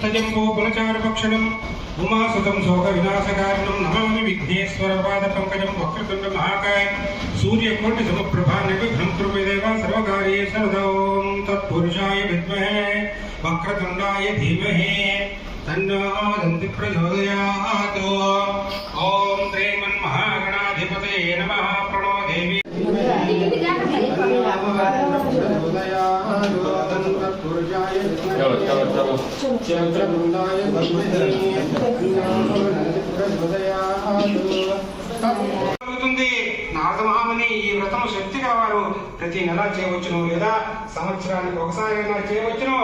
रक्तजम्बो कुलचारुभक्षणम् उमासुतं शोकविनाशकारणं नमामि विघ्नेश्वरपादपङ्कजं वक्रतुण्ड महाकाय सूर्यकोटिसमप्रभा निर्विघ्नं कुरु मे देव सर्वकार्येषु सर्वदा ॐ तत्पुरुषाय विद्महे वक्रतुण्डाय धीमहि तन्नो दन्ति प्रचोदयात्। ॐ श्रीमन्महागणाधिपतये नमः। प्रणो देवी నారదమహాముని ఈ వ్రతము శక్తి గలవారు ప్రతి నెల చేయవచ్చును లేదా సంవత్సరానికి ఒకసారైనా చేయవచ్చును.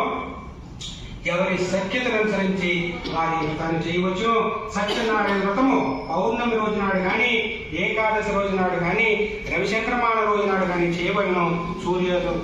ఎవరి శక్యతను అనుసరించి వారి వ్రతాన్ని చేయవచ్చు. సత్యనారాయణ వ్రతము పౌర్ణమి రోజు నాడు కానీ ఏకాదశి రోజు నాడు కానీ రవిశంకరమాల రోజు నాడు కానీ చేయబడును. సూర్యోదయం